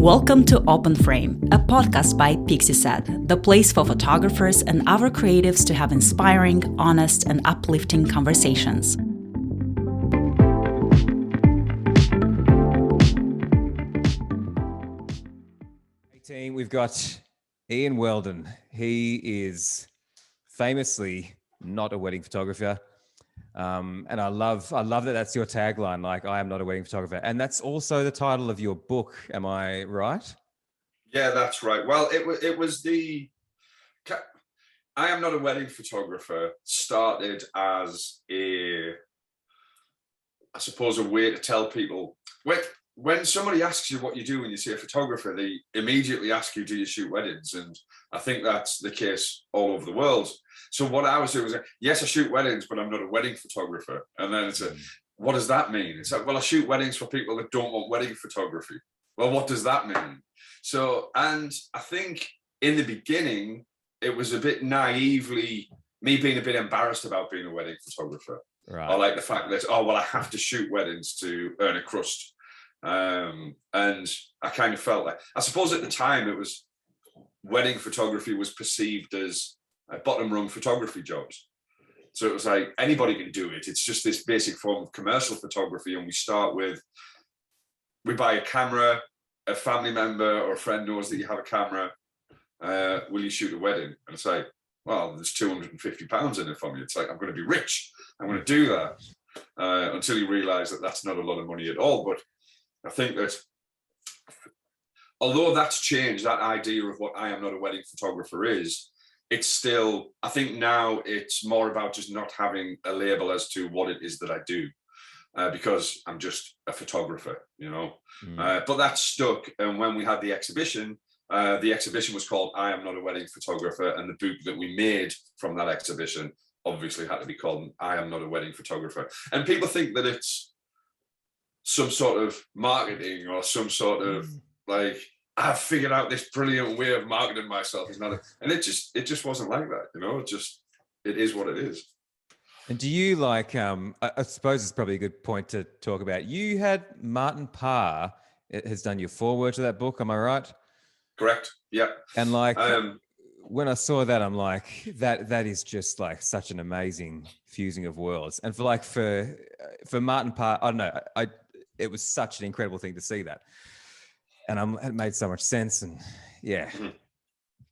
Welcome to OpenFrame, a podcast by Pixieset, the place for photographers and other creatives to have inspiring, honest, and uplifting conversations. Team, we've got Ian Weldon. He is famously not a wedding photographer. And I love that that's your tagline, like, I am not a wedding photographer. And that's also the title of your book. Am I right? Yeah, that's right. Well, it was the I am not a wedding photographer started as a way to tell people when somebody asks you what you do when you see a photographer, they immediately ask you, do you shoot weddings? And I think that's the case all over the world. So what I was doing was, yes, I shoot weddings, but I'm not a wedding photographer. And then it's what does that mean? It's like, well, I shoot weddings for people that don't want wedding photography. Well, what does that mean? So, and I think in the beginning, it was a bit naively, me being a bit embarrassed about being a wedding photographer. Right. Or like the fact that, I have to shoot weddings to earn a crust. And I kind of felt like, I suppose at the time it was, wedding photography was perceived as a bottom rung photography jobs. So it was like, anybody can do it. It's just this basic form of commercial photography. And we buy a camera, a family member or a friend knows that you have a camera. Will you shoot a wedding? And it's like, well, there's £250 in it for me. It's like, I'm going to be rich. I'm going to do that. Until you realize that that's not a lot of money at all. But I think that although that's changed, that idea of what I am not a wedding photographer is, it's still, I think now it's more about just not having a label as to what it is that I do, because I'm just a photographer, you know. But that stuck. And when we had the exhibition was called I Am Not a Wedding Photographer. And the book that we made from that exhibition obviously had to be called I Am Not a Wedding Photographer. And people think that it's some sort of marketing or some sort of like, I've figured out this brilliant way of marketing myself. And it just wasn't like that, you know. It is what it is. And do you like, I suppose it's probably a good point to talk about. You had Martin Parr has done your foreword to that book. Am I right? Correct. Yeah. And like, when I saw that, I'm like, that is just like such an amazing fusing of worlds. And for Martin Parr, I don't know, it was such an incredible thing to see that. And it made so much sense. And yeah. Can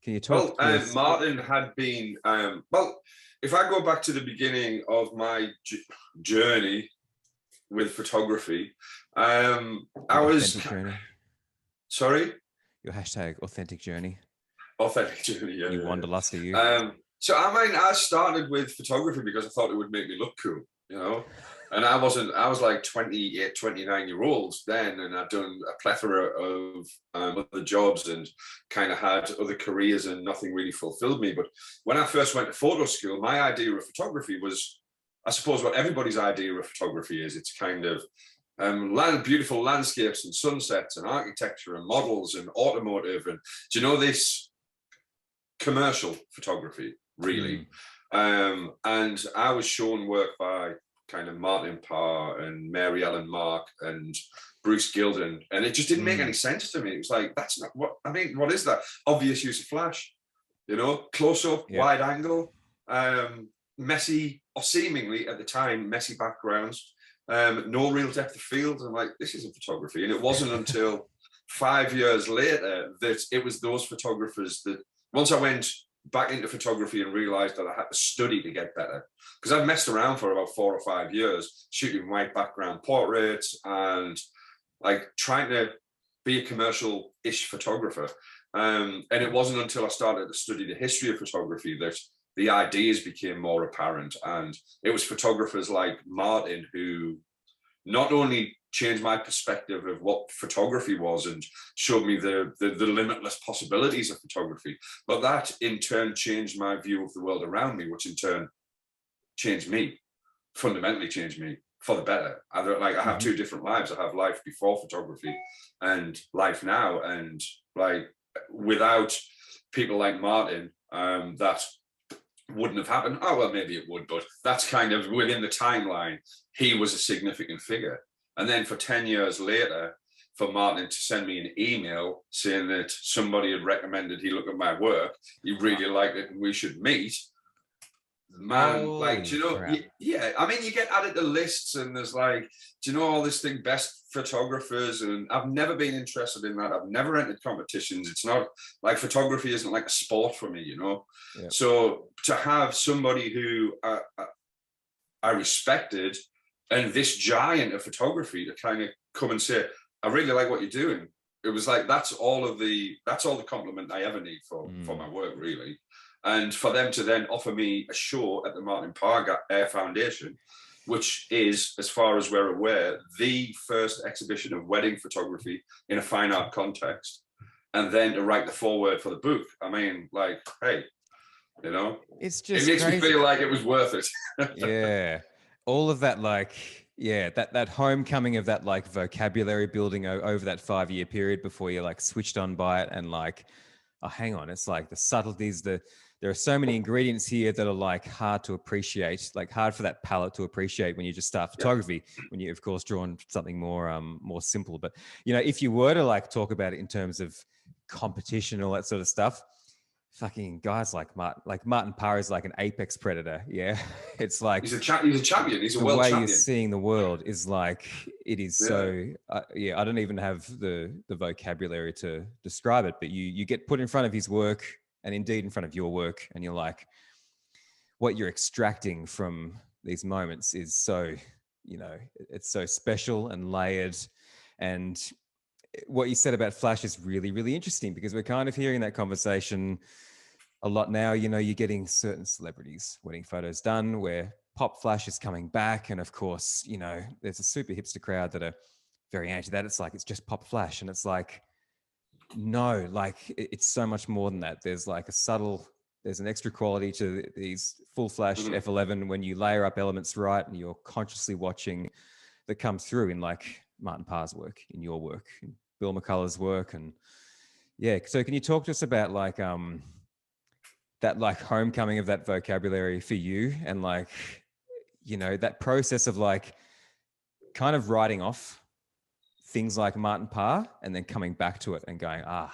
you talk? Well, Martin had been, if I go back to the beginning of my journey with photography, I was... Journey. Sorry? Your hashtag authentic journey. Authentic journey, yeah. You wanderlust, are you? So I started with photography because I thought it would make me look cool, you know. And I was like 28, 29-year-olds then, and I'd done a plethora of other jobs and kind of had other careers, and nothing really fulfilled me. But when I first went to photo school, my idea of photography was, I suppose, what everybody's idea of photography is. It's kind of beautiful landscapes and sunsets and architecture and models and automotive and, do you know, this commercial photography, really. And I was shown work by kind of Martin Parr and Mary Ellen Mark and Bruce Gilden, and it just didn't make any sense to me. It was like, that's not what I mean. What is that? Obvious use of flash, you know, close up, wide angle, messy, or seemingly at the time messy backgrounds, no real depth of field. I'm like, this isn't photography. And it wasn't until 5 years later that it was those photographers that, once I went back into photography and realized that I had to study to get better, because I've messed around for about 4 or 5 years shooting white background portraits and like trying to be a commercial-ish photographer. And it wasn't until I started to study the history of photography that the ideas became more apparent. And it was photographers like Martin who not only changed my perspective of what photography was and showed me the limitless possibilities of photography, but that in turn changed my view of the world around me, which in turn fundamentally changed me for the better. I have two different lives. I have life before photography and life now. And like, without people like Martin, that wouldn't have happened. Oh, well, maybe it would, but that's kind of within the timeline. He was a significant figure. And then for 10 years later, for Martin to send me an email saying that somebody had recommended he look at my work, he really liked it, and we should meet. Man, like, do you know, yeah, I mean, you get added to lists, and there's like, do you know all this thing, best photographers, and I've never been interested in that. I've never entered competitions. It's not like, photography isn't like a sport for me, you know. Yep. So to have somebody who I respected, and this giant of photography, to kind of come and say, I really like what you're doing. It was like, that's all the compliment I ever need for my work, really. And for them to then offer me a show at the Martin Parr Foundation, which is, as far as we're aware, the first exhibition of wedding photography in a fine art context, and then to write the foreword for the book. I mean, like, hey, you know, it's just, it makes crazy. me feel like it was worth it. Yeah. All of that, like, yeah, that homecoming of that, like, vocabulary building over that 5-year period before you're like switched on by it, and like, oh, hang on, it's like the subtleties, there are so many ingredients here that are like hard to appreciate, like hard for that palette to appreciate when you just start photography, when you, of course, drawn something more simple. But, you know, if you were to like talk about it in terms of competition, all that sort of stuff, fucking guys like Martin Parr is like an apex predator. Yeah. It's like, he's a champion. He's a world champion. The way you're seeing the world is like, it is so, I don't even have the vocabulary to describe it, but you get put in front of his work, and indeed in front of your work, and you're like, what you're extracting from these moments is so, you know, it's so special and layered. And what you said about Flash is really, really interesting, because we're kind of hearing that conversation a lot now. You know, you're getting certain celebrities' wedding photos done where pop Flash is coming back. And of course, you know, there's a super hipster crowd that are very anti that. It's like, it's just pop Flash. And it's like, no, like, it's so much more than that. There's like there's an extra quality to these full flash F11 when you layer up elements right, and you're consciously watching that comes through in like Martin Parr's work, in your work, in Bill McCullough's work. And yeah, so can you talk to us about like that like homecoming of that vocabulary for you, and like, you know, that process of like kind of writing off things like Martin Parr and then coming back to it and going, Yeah,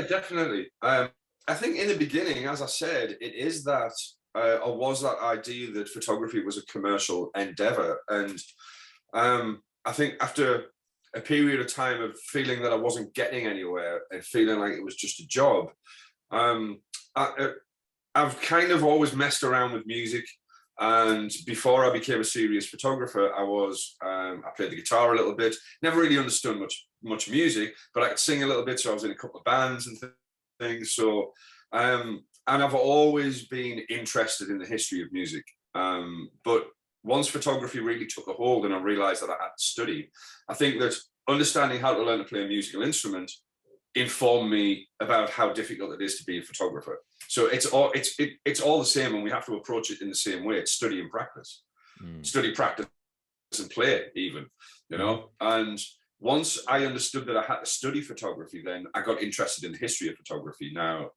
definitely. I think in the beginning, as I said, it is that, or was that idea that photography was a commercial endeavor. And I think after a period of time of feeling that I wasn't getting anywhere and feeling like it was just a job, I've kind of always messed around with music. And before I became a serious photographer, I played the guitar a little bit, never really understood much music, but I could sing a little bit. So I was in a couple of bands and things. So, and I've always been interested in the history of music. But once photography really took a hold and I realized that I had to study, I think that understanding how to learn to play a musical instrument informed me about how difficult it is to be a photographer. So it's all the same, and we have to approach it in the same way. It's study and practice, study, practice, and play, even, you know. And once I understood that I had to study photography, then I got interested in the history of photography. Now,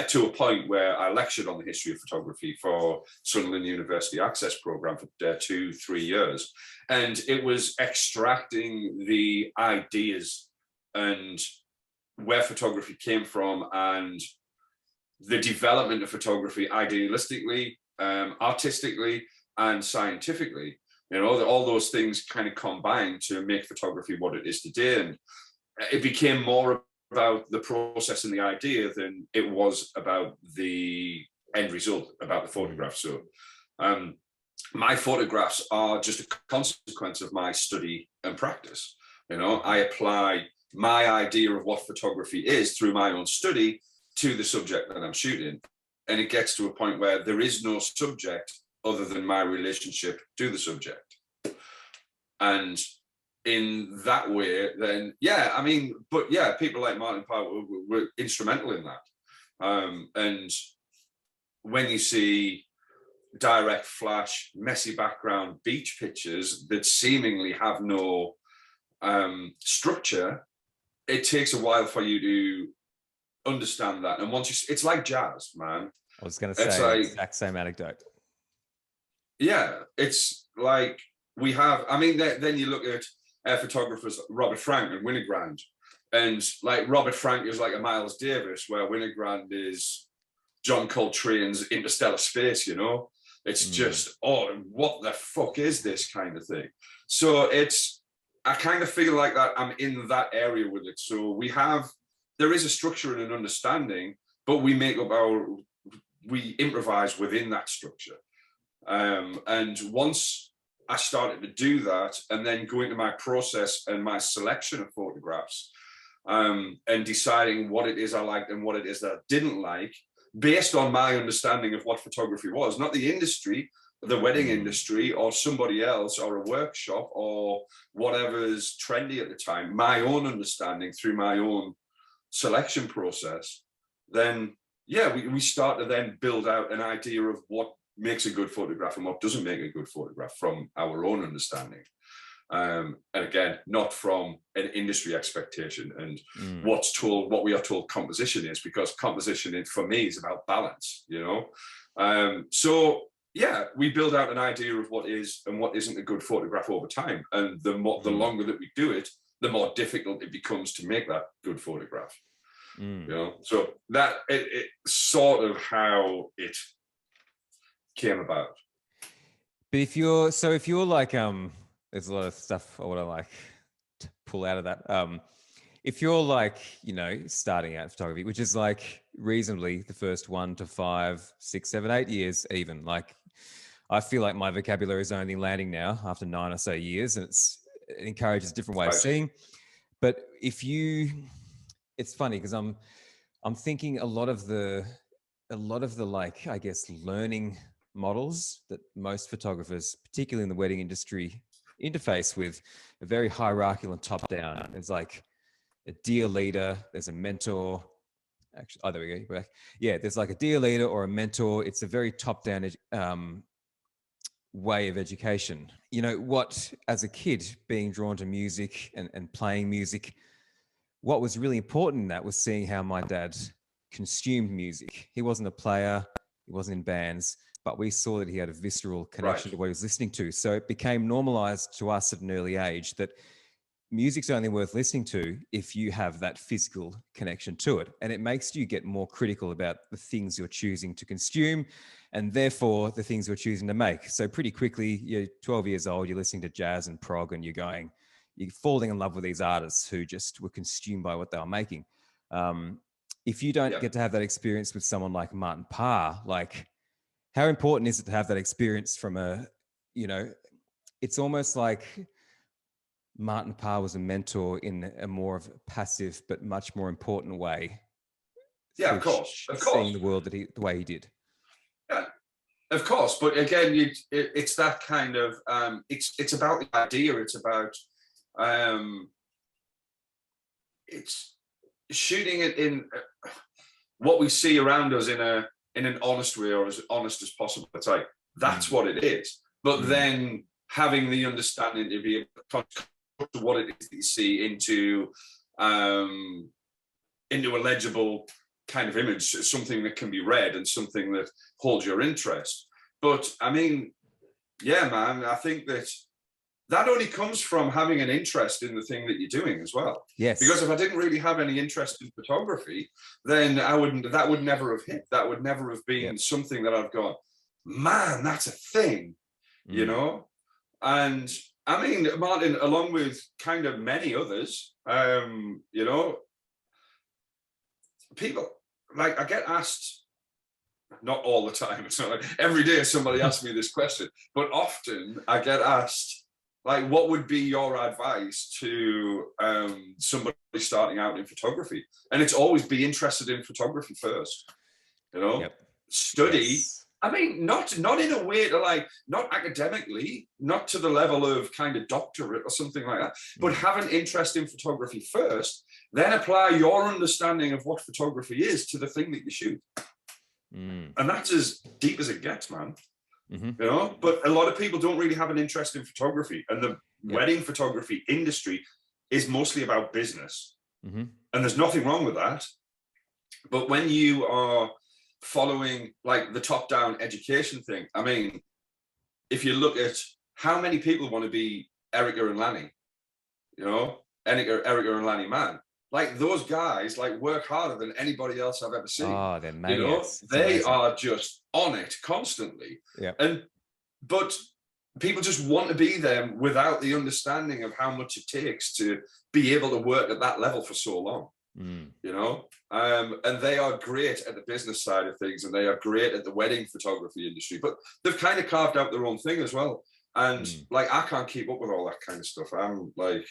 to a point where I lectured on the history of photography for Sunderland University Access Program for 2-3 years, and it was extracting the ideas and where photography came from, and the development of photography idealistically, artistically, and scientifically. You know, all those things kind of combined to make photography what it is today. And it became more about the process and the idea than it was about the end result, about the photograph. So my photographs are just a consequence of my study and practice. You know, I apply my idea of what photography is through my own study to the subject that I'm shooting. And it gets to a point where there is no subject other than my relationship to the subject. And in that way, then, yeah, I mean, but yeah, people like Martin Parr were instrumental in that. And when you see direct flash, messy background beach pictures that seemingly have no structure, it takes a while for you to understand that. And once it's like jazz, man. I was going to say the exact same anecdote. Yeah, it's like we have, I mean, then you look at photographers, Robert Frank and Winogrand. And like Robert Frank is like a Miles Davis, where Winogrand is John Coltrane's Interstellar Space, you know? It's just, oh, what the fuck is this kind of thing? So I kind of feel like that I'm in that area with it. So there is a structure and an understanding, but we improvise within that structure. And once I started to do that and then go into my process and my selection of photographs, and deciding what it is I liked and what it is that I didn't like, based on my understanding of what photography was, not the industry, the wedding industry or somebody else or a workshop or whatever's trendy at the time, my own understanding through my own selection process, then we start to then build out an idea of what makes a good photograph and what doesn't make a good photograph from our own understanding. And again, not from an industry expectation and what we are told composition is, because composition for me is about balance, you know? So we build out an idea of what is and what isn't a good photograph over time. And the longer that we do it, the more difficult it becomes to make that good photograph. You know, so that it sort of how it came about. But if you're like, there's a lot of stuff I want to like to pull out of that. If you're like, you know, starting out photography, which is like reasonably the first 1 to 5, 6, 7, 8 years, even, like, I feel like my vocabulary is only landing now after 9 or so years, and it encourages a different way of seeing. But it's funny because I'm thinking a lot of the like, I guess, learning models that most photographers, particularly in the wedding industry, interface with, a very hierarchical and top down. There's like a dear leader, there's a mentor. Actually, there we go. Yeah, there's like a dear leader or a mentor. It's a very top down way of education. You know, what, as a kid, being drawn to music and playing music, what was really important in that was seeing how my dad consumed music. He wasn't a player, he wasn't in bands, but we saw that he had a visceral connection to what he was listening to. So it became normalized to us at an early age that music's only worth listening to if you have that physical connection to it. And it makes you get more critical about the things you're choosing to consume and therefore the things you're choosing to make. So pretty quickly, you're 12 years old, you're listening to jazz and prog and you're falling in love with these artists who just were consumed by what they were making. If you don't get to have that experience with someone like Martin Parr, like, how important is it to have that experience from it's almost like Martin Parr was a mentor in a more of a passive but much more important way. Yeah, of course. Seeing the world the way he did. Yeah, of course. But again, it's that kind of, it's about the idea. It's about, it's shooting it in what we see around us in an honest way, or as honest as possible. It's like, that's what it is. But then having the understanding to be able to construct what it is that you see into a legible kind of image, something that can be read and something that holds your interest. But I mean, yeah, man, I think that only comes from having an interest in the thing that you're doing as well. Yes. Because if I didn't really have any interest in photography, then that would never have hit. That would never have been something that I've gone, man, that's a thing, you know? And I mean, Martin, along with kind of many others, you know, people, like, I get asked, not all the time, it's not like every day somebody asks me this question, but often I get asked, like, what would be your advice to somebody starting out in photography? And it's always be interested in photography first, you know, study. Yes. I mean, not in a way to, like, not academically, not to the level of kind of doctorate or something like that, but have an interest in photography first, then apply your understanding of what photography is to the thing that you shoot. And that's as deep as it gets, man. You know, but a lot of people don't really have an interest in photography, and the wedding photography industry is mostly about business, and there's nothing wrong with that. But when you are following, like, the top-down education thing, I mean, if you look at how many people want to be Erica and Lanny, you know, Erica and Lanny Mann. Like those guys, like work harder than anybody else I've ever seen. Oh, they're you know, maniacs. they are just on it constantly. Yeah. But people just want to be there without the understanding of how much it takes to be able to work at that level for so long. You know, and they are great at the business side of things, and they are great at the wedding photography industry, but they've kind of carved out their own thing as well. And like, I can't keep up with all that kind of stuff. I'm like,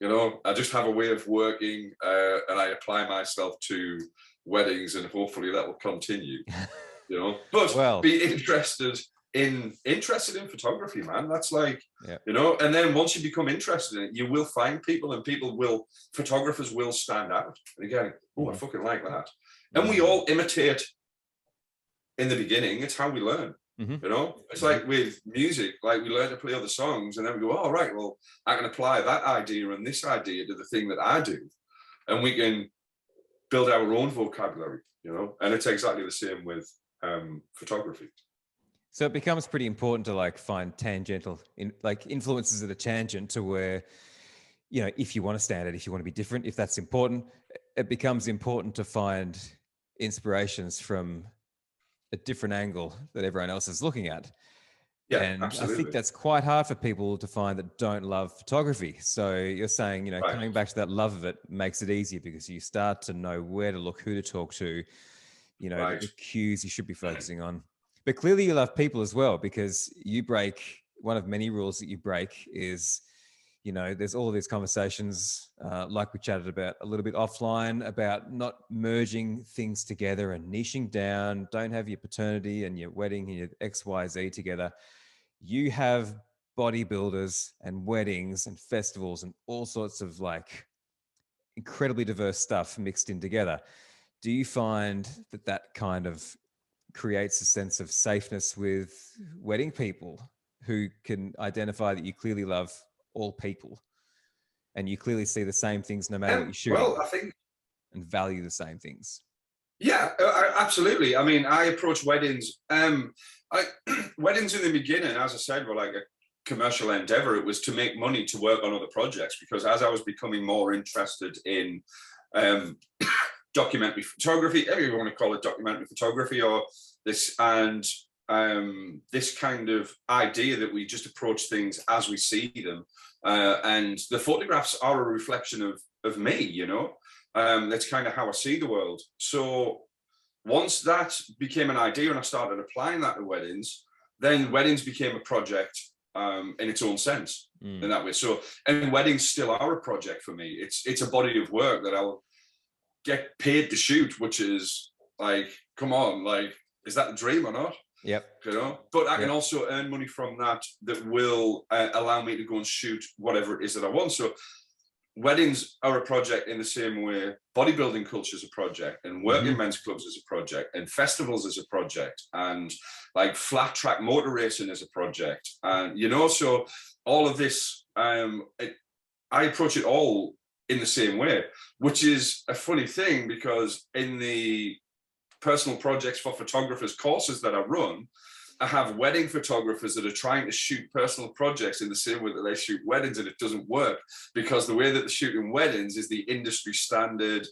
you know, I just have a way of working, and I apply myself to weddings, and hopefully that will continue, you know, but be interested in photography, man. That's like, you know, and then once you become interested in it, you will find people, and photographers will stand out. And again, I fucking like that. And we all imitate in the beginning. It's how we learn. You know, it's like with music, like we learn to play other songs, and then we go, oh, right, well, I can apply that idea and this idea to the thing that I do, and we can build our own vocabulary, you know. And it's exactly the same with photography. So it becomes pretty important to like find tangential, like influences at a tangent to where, you know, if you want to stand out, if you want to be different, if that's important, it becomes important to find inspirations from a different angle that everyone else is looking at. Yeah, and absolutely. I think that's quite hard for people to find that don't love photography. So you're saying, you know, coming back to that love of it makes it easier because you start to know where to look, who to talk to, you know, the cues you should be focusing on. But clearly you love people as well, because you break, one of many rules that you break is, you know, there's all of these conversations, like we chatted about a little bit offline, about not merging things together and niching down. Don't have your paternity and your wedding and your XYZ together. You have bodybuilders and weddings and festivals and all sorts of like incredibly diverse stuff mixed in together. Do you find that kind of creates a sense of safeness with wedding people who can identify that you clearly love all people and you clearly see the same things no matter what you shoot? Well, I think, and value the same things. Yeah, absolutely. I mean, I approach weddings. Weddings in the beginning, as I said, were like a commercial endeavor. It was to make money to work on other projects, because as I was becoming more interested in documentary photography, if you want to call it documentary photography, or this, and this kind of idea that we just approach things as we see them, and the photographs are a reflection of me, you know. That's kind of how I see the world. So once that became an idea and I started applying that to weddings, then weddings became a project in its own sense in that way. So, and weddings still are a project for me. It's a body of work that I'll get paid to shoot, which is like, come on, like, is that the dream or not? Yep. You know, but I can also earn money from that will allow me to go and shoot whatever it is that I want. So weddings are a project in the same way bodybuilding culture is a project, and working men's clubs is a project, and festivals is a project, and like flat track motor racing is a project. And, you know, so all of this, I approach it all in the same way, which is a funny thing, because in the personal projects for photographers courses that I run, I have wedding photographers that are trying to shoot personal projects in the same way that they shoot weddings, and it doesn't work, because the way that they're shooting weddings is the industry standard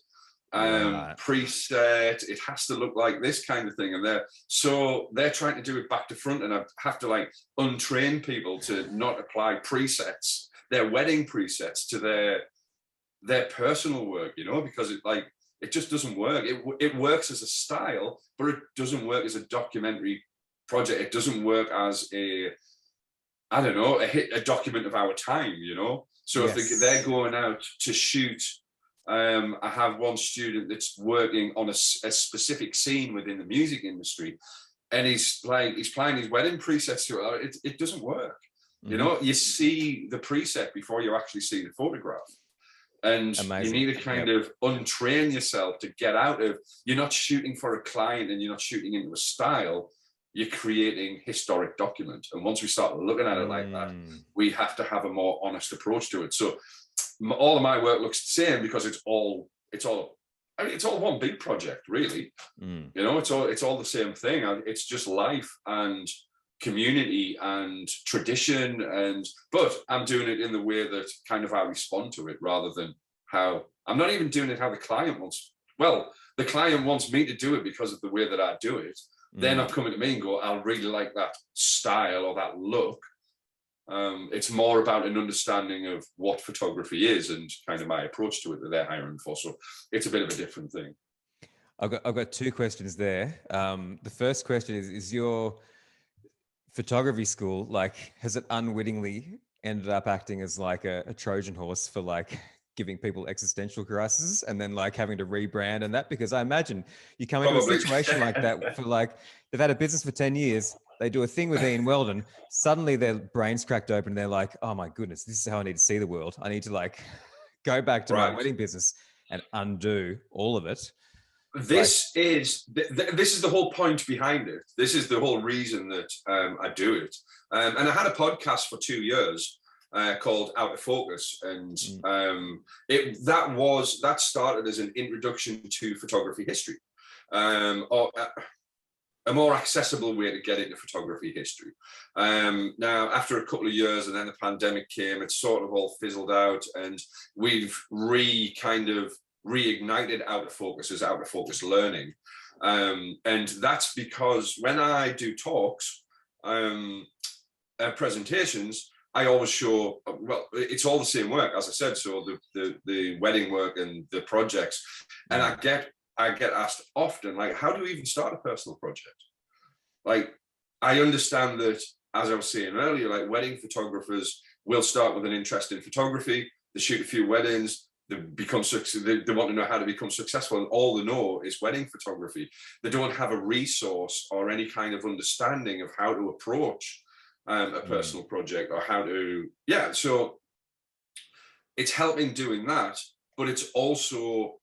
preset. It has to look like this kind of thing, and they're trying to do it back to front, and I have to like untrain people to not apply presets, their wedding presets, to their personal work, you know, because it just doesn't work. It works as a style, but it doesn't work as a documentary project. It doesn't work as a document of our time, you know. So if they're going out to shoot, I have one student that's working on a specific scene within the music industry, and he's playing his wedding presets to it. It doesn't work. You know, you see the preset before you actually see the photograph. And you need to kind of untrain yourself to get out of, you're not shooting for a client and you're not shooting into a style, you're creating historic document. And once we start looking at it like that, we have to have a more honest approach to it. So all of my work looks the same, because it's all one big project, really. You know, it's all the same thing. It's just life. And community and tradition, but I'm doing it in the way that kind of I respond to it, rather than how I'm not even doing it how the client wants. Well, the client wants me to do it because of the way that I do it. They're not coming to me and go, I really like that style or that look. It's more about an understanding of what photography is and kind of my approach to it that they're hiring for. So it's a bit of a different thing. I've got two questions there. The first question is your photography school, like, has it unwittingly ended up acting as like a Trojan horse for like giving people existential crises and then like having to rebrand and that? Because I imagine you come into a situation like that for like, they've had a business for 10 years. They do a thing with Ian Weldon. Suddenly their brains cracked open and they're like, oh my goodness, this is how I need to see the world. I need to like go back to my wedding business and undo all of it. This is the whole point behind it. This is the whole reason that I do it. And I had a podcast for 2 years called Out of Focus, and that started as an introduction to photography history, or a more accessible way to get into photography history. Now, after a couple of years, and then the pandemic came, it sort of all fizzled out, and we've reignited Out of Focus as Out of Focus Learning. And that's because when I do talks, presentations, I always show, well, it's all the same work, as I said, so the wedding work and the projects. And I get asked often, like, how do you even start a personal project? Like, I understand that, as I was saying earlier, like, wedding photographers will start with an interest in photography, they shoot a few weddings, they want to know how to become successful, and all they know is wedding photography. They don't have a resource or any kind of understanding of how to approach a personal project, or how to, so it's helping doing that, but it's also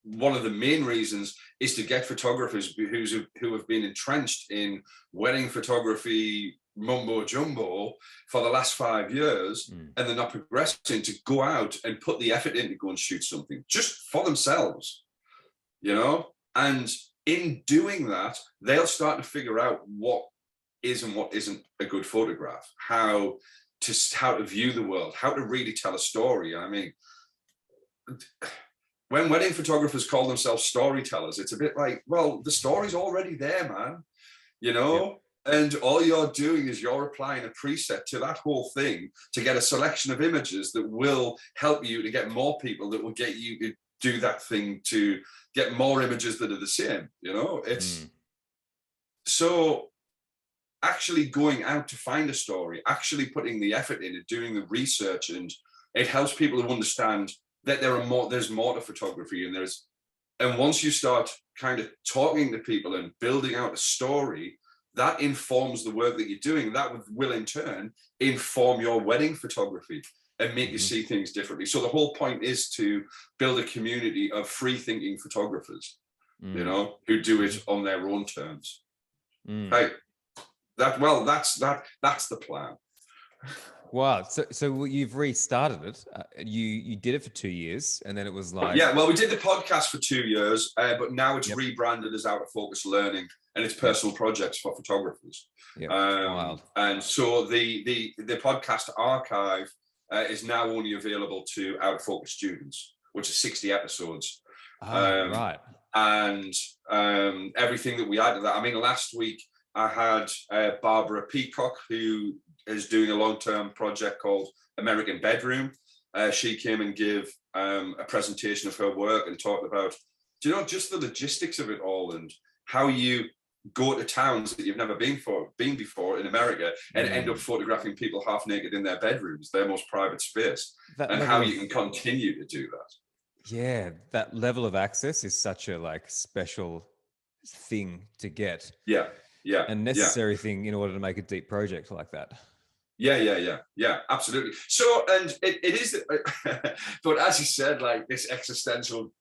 one of the main reasons is to get photographers who have been entrenched in wedding photography mumbo jumbo for the last 5 years, and they're not progressing, to go out and put the effort in to go and shoot something just for themselves, and in doing that, they'll start to figure out what is and what isn't a good photograph, how to view the world, how to really tell a story. I mean, when wedding photographers call themselves storytellers, it's a bit like, well, the story's already there, man, and all you're doing is you're applying a preset to that whole thing to get a selection of images that will help you to get more people, that will get you to do that thing, to get more images that are the same. It's so actually going out to find a story, actually putting the effort in and doing the research, and it helps people to understand that there's more to photography, and once you start kind of talking to people and building out a story, that informs the work that you're doing. That will in turn inform your wedding photography and make you see things differently. So the whole point is to build a community of free thinking photographers, who do it on their own terms. Hey, that's the plan. Wow. So you've restarted it. You did it for 2 years, and then it was like... Yeah, well, we did the podcast for 2 years, but now it's rebranded as Out of Focus Learning, and it's personal projects for photographers. Wild. And so the podcast archive is now only available to Out of Focus students, which is 60 episodes. Right. And everything that we added to that. I mean, last week I had Barbara Peacock, who is doing a long-term project called American Bedroom. She came and gave a presentation of her work and talked about, just the logistics of it all, and how you go to towns that you've never been before in America and end up photographing people half naked in their bedrooms, their most private space, and how you can continue to do that. Yeah, that level of access is such a special thing to get. Yeah. A necessary thing in order to make a deep project like that. Yeah, absolutely. So, and it is, but as you said, this existential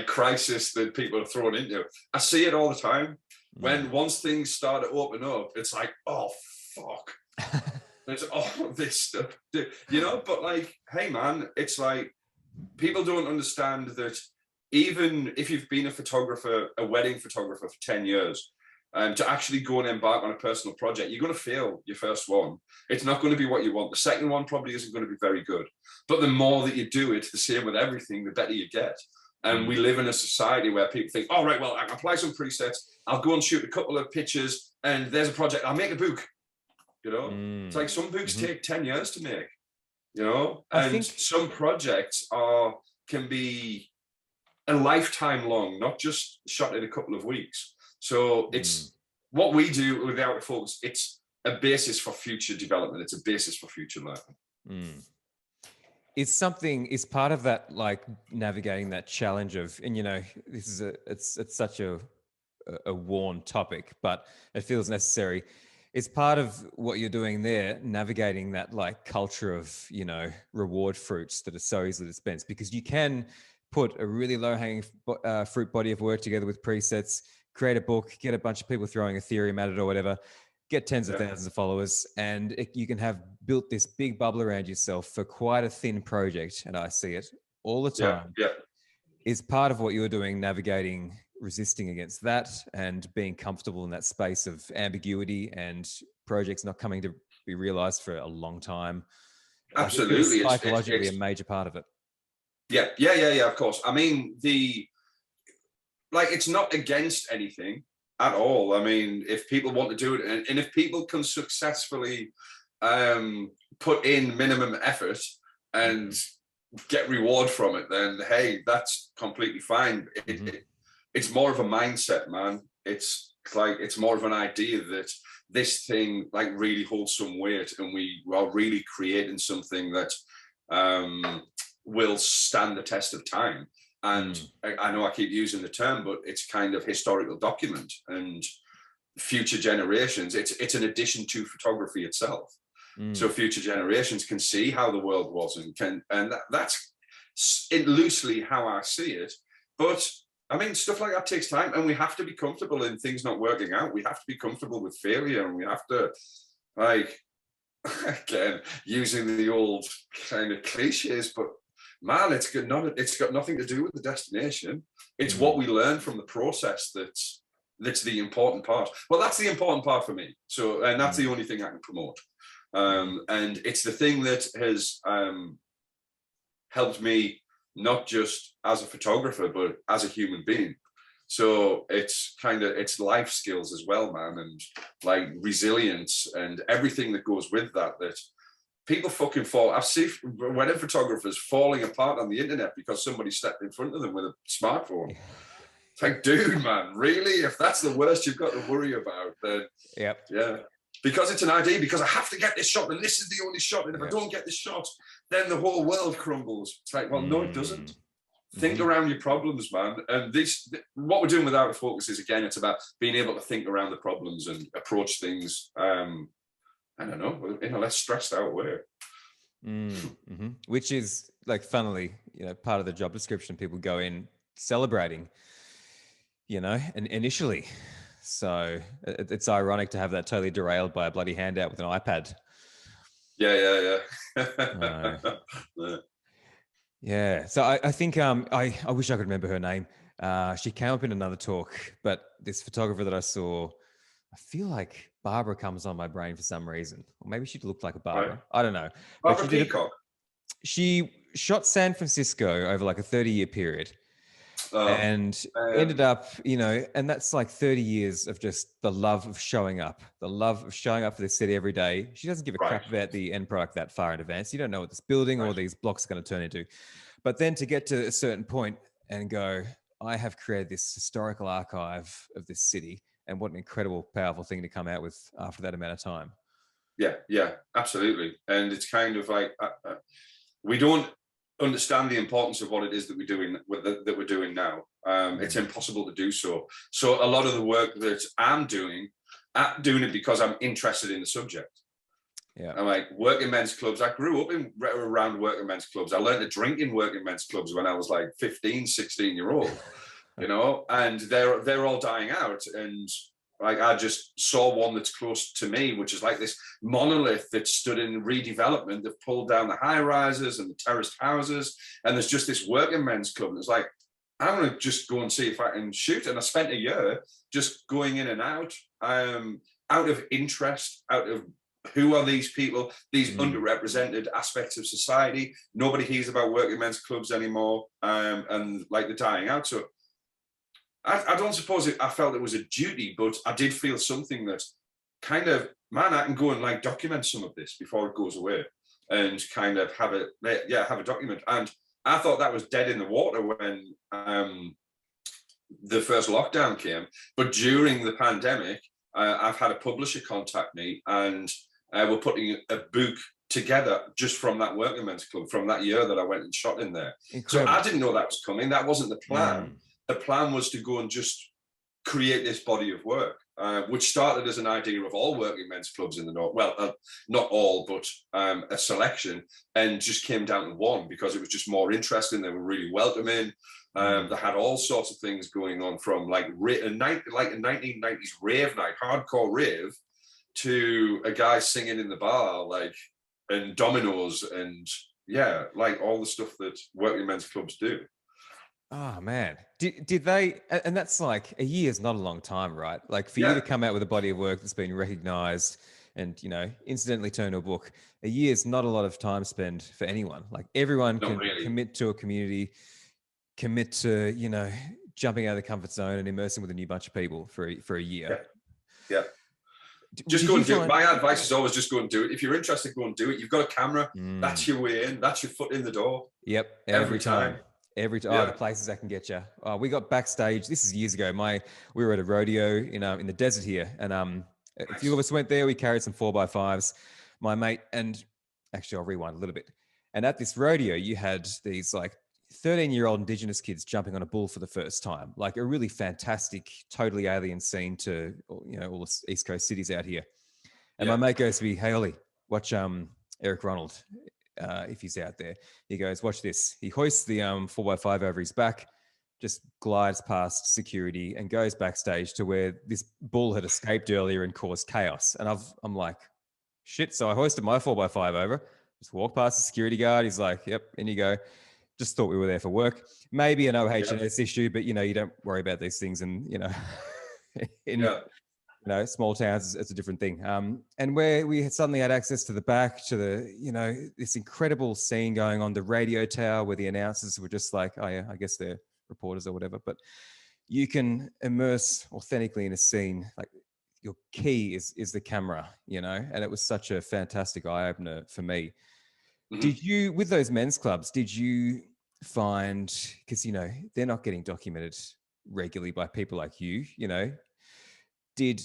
crisis that people are thrown into, I see it all the time. Once things start to open up, it's like, oh fuck, there's all this stuff, but hey man, it's like, people don't understand that even if you've been a wedding photographer for 10 years, To actually go and embark on a personal project, you're going to fail your first one. It's not going to be what you want. The second one probably isn't going to be very good. But the more that you do it, the same with everything, the better you get. And we live in a society where people think, all right, well, I can apply some presets. I'll go and shoot a couple of pictures and there's a project. I'll make a book. You know, it's like some books take 10 years to make, you know, and some projects can be a lifetime long, not just shot in a couple of weeks. So it's what we do with Out of Focus. It's a basis for future development. It's a basis for future learning. It's something, it's part of that, like navigating that challenge of, and you know, this is it's such a worn topic, but it feels necessary. It's part of what you're doing there, navigating that like culture of, you know, reward fruits that are so easily dispensed, because you can put a really low hanging fruit body of work together with presets, create a book, get a bunch of people throwing Ethereum at it or whatever, get tens of thousands of followers, and you can have built this big bubble around yourself for quite a thin project. And I see it all the time. Is part of what you're doing, navigating, resisting against that, and being comfortable in that space of ambiguity and projects not coming to be realized for a long time. Absolutely. It's psychologically a major part of it. Yeah, of course. I mean, it's not against anything at all. I mean, if people want to do it, and if people can successfully put in minimum effort and get reward from it, then hey, that's completely fine. It's more of a mindset, man. It's more of an idea that this thing like really holds some weight, and we are really creating something that will stand the test of time. And I know I keep using the term, but it's kind of historical document, and future generations, it's an addition to photography itself. So future generations can see how the world was, and that's loosely how I see it. But I mean, stuff like that takes time, and we have to be comfortable in things not working out. We have to be comfortable with failure, and we have to, like, again, using the old kind of cliches, but man, it's got nothing to do with the destination. It's what we learn from the process that's the important part. Well, that's the important part for me. So, and that's the only thing I can promote. And it's the thing that has helped me, not just as a photographer, but as a human being. So it's life skills as well, man, and like resilience and everything that goes with that people fucking fall. I've seen wedding photographers falling apart on the internet because somebody stepped in front of them with a smartphone. It's like, dude, man, really? If that's the worst you've got to worry about, then yeah. Because it's an idea, because I have to get this shot, and this is the only shot, and if I don't get this shot, then the whole world crumbles. It's like, well, no, it doesn't. Think around your problems, man. And what we're doing with Out of Focus is, again, it's about being able to think around the problems and approach things, I don't know, in a less stressed out way. Which is, like, funnily, you know, part of the job description. People go in celebrating, you know, and initially. So it's ironic to have that totally derailed by a bloody handout with an iPad. Yeah. Yeah. So I think I wish I could remember her name. She came up in another talk, but this photographer that I saw, I feel like Barbara comes on my brain for some reason. Or maybe she looked like a Barbara. Right. I don't know. Barbara Peacock. She shot San Francisco over like a 30-year period. And ended up, you know, and that's like 30 years of just the love of showing up for the city every day. She doesn't give a crap about the end product that far in advance. You don't know what this building or these blocks are going to turn into. But then to get to a certain point and go, I have created this historical archive of this city, and what an incredible, powerful thing to come out with after that amount of time. Yeah, absolutely. And it's kind of like, we don't understand the importance of what it is that we're doing now. It's impossible to do so. So a lot of the work that I'm doing it because I'm interested in the subject. Yeah, I'm like working men's clubs. I grew up around working men's clubs. I learned to drink in working men's clubs when I was like 15, 16-year-old, you know, and they're all dying out. And like, I just saw one that's close to me, which is like this monolith that stood in redevelopment. They've pulled down the high rises and the terraced houses, and there's just this working men's club. And it's like, I'm going to just go and see if I can shoot. And I spent a year just going in and out of interest, out of who are these people, these underrepresented aspects of society. Nobody hears about working men's clubs anymore, and like they're dying out. So I don't suppose I felt it was a duty, but I did feel something that kind of, man, I can go and like document some of this before it goes away, and kind of have a document. And I thought that was dead in the water when the first lockdown came. But during the pandemic, I've had a publisher contact me, and we're putting a book together just from that working men's club, from that year that I went and shot in there. Incredible. So I didn't know that was coming. That wasn't the plan. The plan was to go and just create this body of work, which started as an idea of all working men's clubs in the north. Well, not all, but a selection, and just came down to one because it was just more interesting. They were really welcoming. They had all sorts of things going on, from like a 1990s rave night, hardcore rave, to a guy singing in the bar, like, and dominoes, and yeah, like all the stuff that working men's clubs do. Oh man, did they? And that's like, a year is not a long time, right? Like, for you to come out with a body of work that's been recognized and, incidentally turn to a book, a year is not a lot of time spent for anyone. Like, everyone can commit to a community, commit to, jumping out of the comfort zone and immersing with a new bunch of people for a year. Yeah. Just go and do it. My advice is always just go and do it. If you're interested, go and do it. You've got a camera. That's your way in. That's your foot in the door. Yep. Every time. The places that can get you. We got backstage. This is years ago. We were at a rodeo in the desert here, and a few of us went there. We carried some 4x5s. My mate, and actually, I'll rewind a little bit. And at this rodeo, you had these like 13-year-old Indigenous kids jumping on a bull for the first time. Like, a really fantastic, totally alien scene to all the East Coast cities out here. And my mate goes to me, "Hey Ollie, watch Eric Ronald." If he's out there, he goes, "Watch this." He hoists the 4x5 over his back, just glides past security and goes backstage to where this bull had escaped earlier and caused chaos. And I'm like, shit. So I hoisted my 4x5 over, just walked past the security guard. He's like, "Yep, in you go." Just thought we were there for work. Maybe an OH&S issue, but you don't worry about these things. And small towns, it's a different thing. And where we suddenly had access to the back, to the, this incredible scene going on, the radio tower where the announcers were just like, oh yeah, I guess they're reporters or whatever, but you can immerse authentically in a scene. Like, your key is the camera, and it was such a fantastic eye opener for me. Mm-hmm. Did you, with those men's clubs, did you find, because, they're not getting documented regularly by people like you, did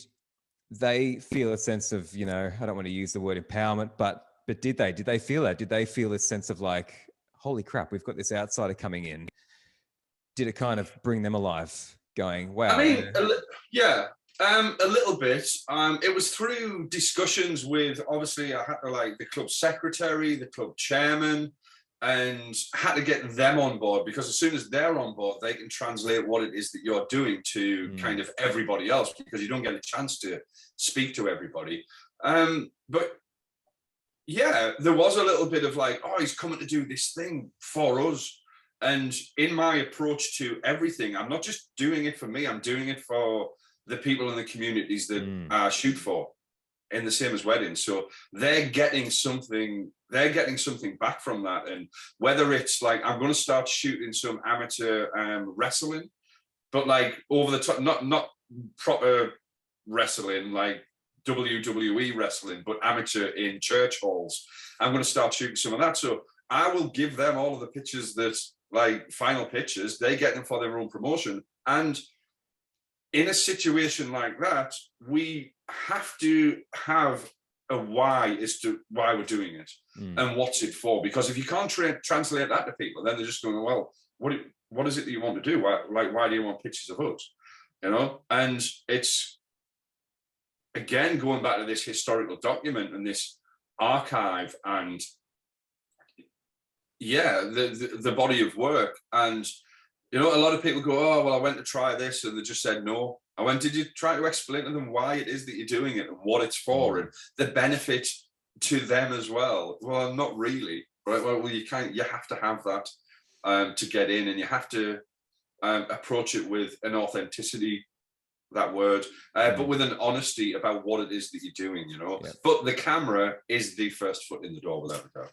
they feel a sense of, I don't want to use the word empowerment, but did they feel that? Did they feel a sense of like, holy crap, we've got this outsider coming in? Did it kind of bring them alive, going, wow? I mean, a little bit. It was through discussions with, obviously, I had to like the club secretary, the club chairman, and had to get them on board, because as soon as they're on board, they can translate what it is that you're doing to kind of everybody else, because you don't get a chance to speak to everybody. But yeah, there was a little bit of like, oh, he's coming to do this thing for us. And in my approach to everything, I'm not just doing it for me, I'm doing it for the people in the communities that I shoot for, in the same as weddings. So they're getting something back from that. And whether it's like, I'm going to start shooting some amateur wrestling, but like over the top, not proper wrestling, like WWE wrestling, but amateur in church halls. I'm going to start shooting some of that. So I will give them all of the pictures that, like, final pictures, they get them for their own promotion. And in a situation like that, we have to have a why as to why we're doing it and what's it for. Because if you can't translate that to people, then they're just going, well, what is it that you want to do? Why do you want pictures of us? And it's, again, going back to this historical document and this archive and, the body of work. And a lot of people go, oh, well, I went to try this and they just said no. I went, did you try to explain to them why it is that you're doing it and what it's for and the benefit to them as well? Well, not really. Right? Well, you have to have that to get in, and you have to approach it with an authenticity, that word, but with an honesty about what it is that you're doing, you know. Yep. But the camera is the first foot in the door, without a doubt.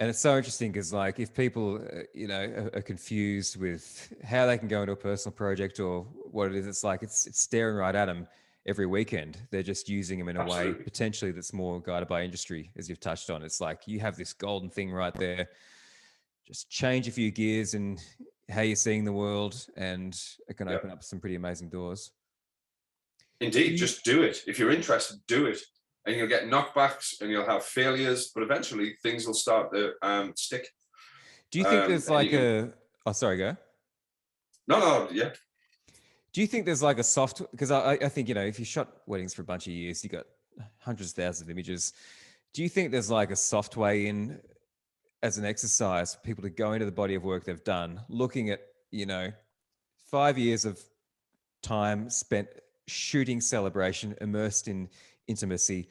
And it's so interesting because, like, if people, are confused with how they can go into a personal project or what it is, it's like it's staring right at them every weekend. They're just using them in a way potentially that's more guided by industry, as you've touched on. It's like you have this golden thing right there. Just change a few gears and how you're seeing the world, and it can open up some pretty amazing doors. Indeed, just do it. If you're interested, do it. And you'll get knockbacks and you'll have failures, but eventually things will start to stick. Do you think there's like oh, sorry, go. No, yeah. Do you think there's like a soft, because I think, if you shot weddings for a bunch of years, you got hundreds of thousands of images. Do you think there's like a soft way in as an exercise for people to go into the body of work they've done, looking at, 5 years of time spent shooting celebration, immersed in intimacy,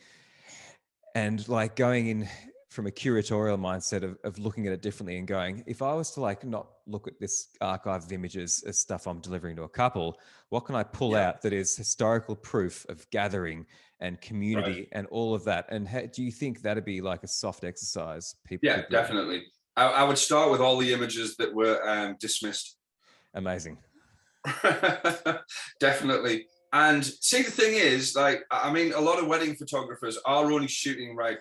and like going in from a curatorial mindset of looking at it differently and going, if I was to like not look at this archive of images as stuff I'm delivering to a couple, what can I pull out that is historical proof of gathering and community and all of that? And do you think that'd be like a soft exercise? People definitely. I would start with all the images that were dismissed. Amazing. Definitely. And see, the thing is, like, I mean, a lot of wedding photographers are only shooting, right,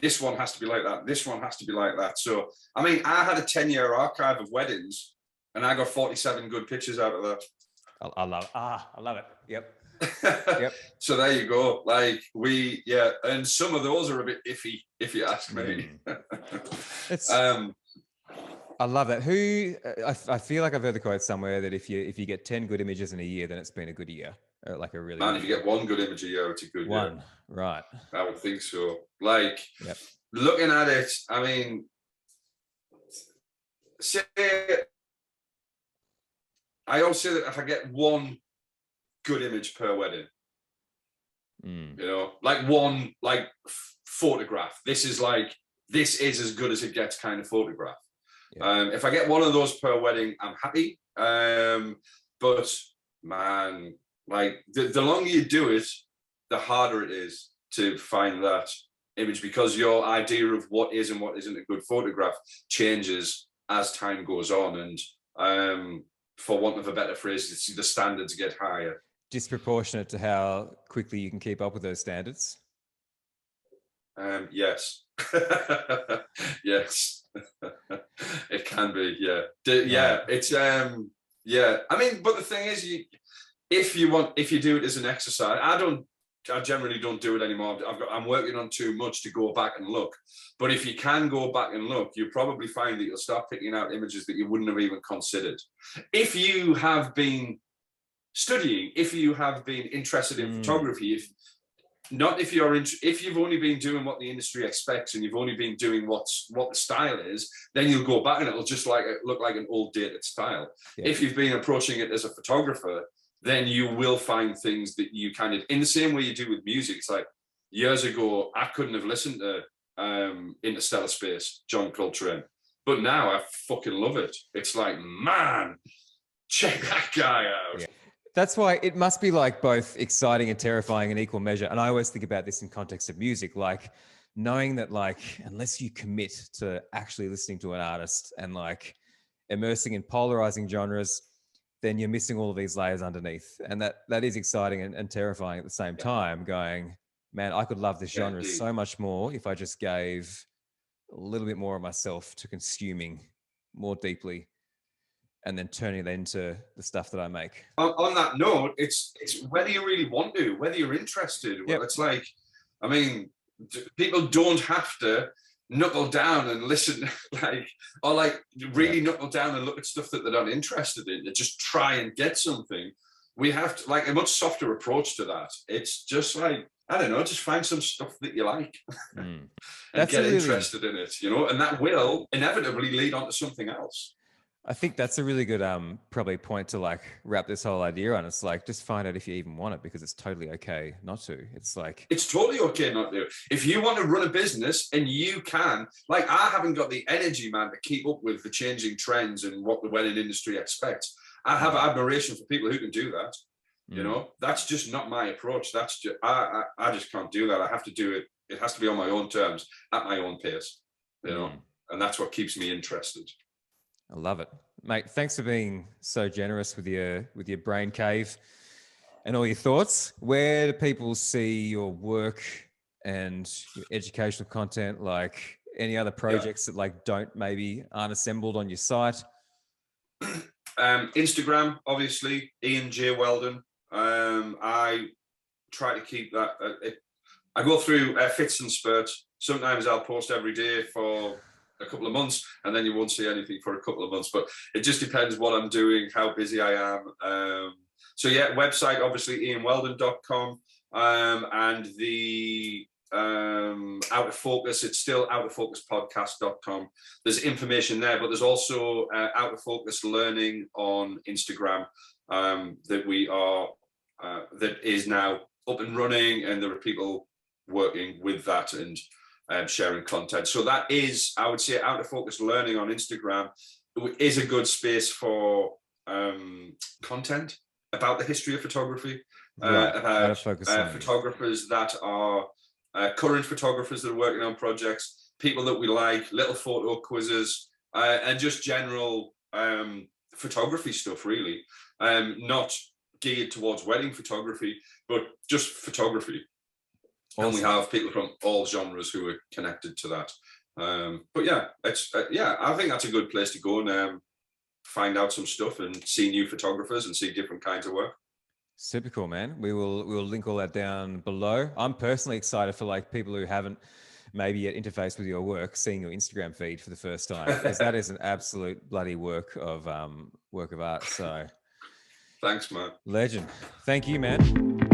this one has to be like that, this one has to be like that. So, I mean, I had a 10-year archive of weddings and I got 47 good pictures out of that. I love it. Yep. Yep. So there you go. Like and some of those are a bit iffy, if you ask me. It's I love that. I feel like I've heard the quote somewhere that if you get 10 good images in a year, then it's been a good year. Like a really. Man, if you get one good image a year, it's a good one. Year. Right. I would think so. Like, looking at it, I mean, I always say that if I get one good image per wedding, like one photograph, this is as good as it gets kind of photograph. Yeah. If I get one of those per wedding, I'm happy. But man, like the longer you do it, the harder it is to find that image, because your idea of what is and what isn't a good photograph changes as time goes on. And for want of a better phrase, the standards get higher. Disproportionate to how quickly you can keep up with those standards? Yes. Yes. It can be, it's I mean, but the thing is, if you do it as an exercise, I generally don't do it anymore. I'm working on too much to go back and look. But if you can go back and look, you'll probably find that you'll start picking out images that you wouldn't have even considered. If you have been studying, if you have been interested in photography, if you've only been doing what the industry expects and you've only been doing what the style is, then you'll go back and it'll just look like an old dated style. Yeah. If you've been approaching it as a photographer, then you will find things that you kind of, in the same way you do with music. It's like years ago, I couldn't have listened to Interstellar Space, John Coltrane, but now I fucking love it. It's like, man, check that guy out. Yeah. That's why it must be like both exciting and terrifying in equal measure. And I always think about this in context of music, like knowing that, like, unless you commit to actually listening to an artist and like immersing in polarizing genres, then you're missing all of these layers underneath. And that is exciting and terrifying at the same time, going, man, I could love this genre so much more if I just gave a little bit more of myself to consuming more deeply and then turning it into the stuff that I make. On that note, it's whether you really want to, whether you're interested. Well, it's like, I mean, people don't have to knuckle down and listen, really knuckle down and look at stuff that they're not interested in, and just try and get something. We have to, like, a much softer approach to that. It's just like, I don't know, just find some stuff that you like and get interested in it, and that will inevitably lead on to something else. I think that's a really good probably point to like wrap this whole idea on. It's like, just find out if you even want it, because it's totally okay not to. It's like, it's totally okay not to. If you want to run a business and you can, like, I haven't got the energy, man, to keep up with the changing trends and what the wedding industry expects. I have admiration for people who can do that. You know, that's just not my approach. That's just, I just can't do that. I have to do it. It has to be on my own terms, at my own pace, you know, and that's what keeps me interested. I love it, mate. Thanks for being so generous with your brain cave and all your thoughts. Where do people see your work and your educational content? Like any other projects that like aren't assembled on your site? Instagram, obviously, Ian J. Weldon. I try to keep that. I go through fits and spurts. Sometimes I'll post every day for a couple of months, and then you won't see anything for a couple of months. But it just depends what I'm doing, how busy I am. So yeah, website obviously ianweldon.com, and the Out of Focus, it's still outoffocuspodcast.com. There's information there, but there's also Out of Focus Learning on Instagram that we are that is now up and running, and there are people working with that and sharing content. So that is, I would say, Out of Focus Learning on Instagram is a good space for content about the history of photography, about photographers that are current photographers that are working on projects, people that we like, little photo quizzes, and just general photography stuff, really. Not geared towards wedding photography, but just photography. Awesome. And we have people from all genres who are connected to that. But yeah, it's I think that's a good place to go and find out some stuff and see new photographers and see different kinds of work. Super cool, man. We'll link all that down below. I'm personally excited for like people who haven't maybe yet interfaced with your work, seeing your Instagram feed for the first time, because that is an absolute bloody work of art. So thanks, man. Legend. Thank you, man.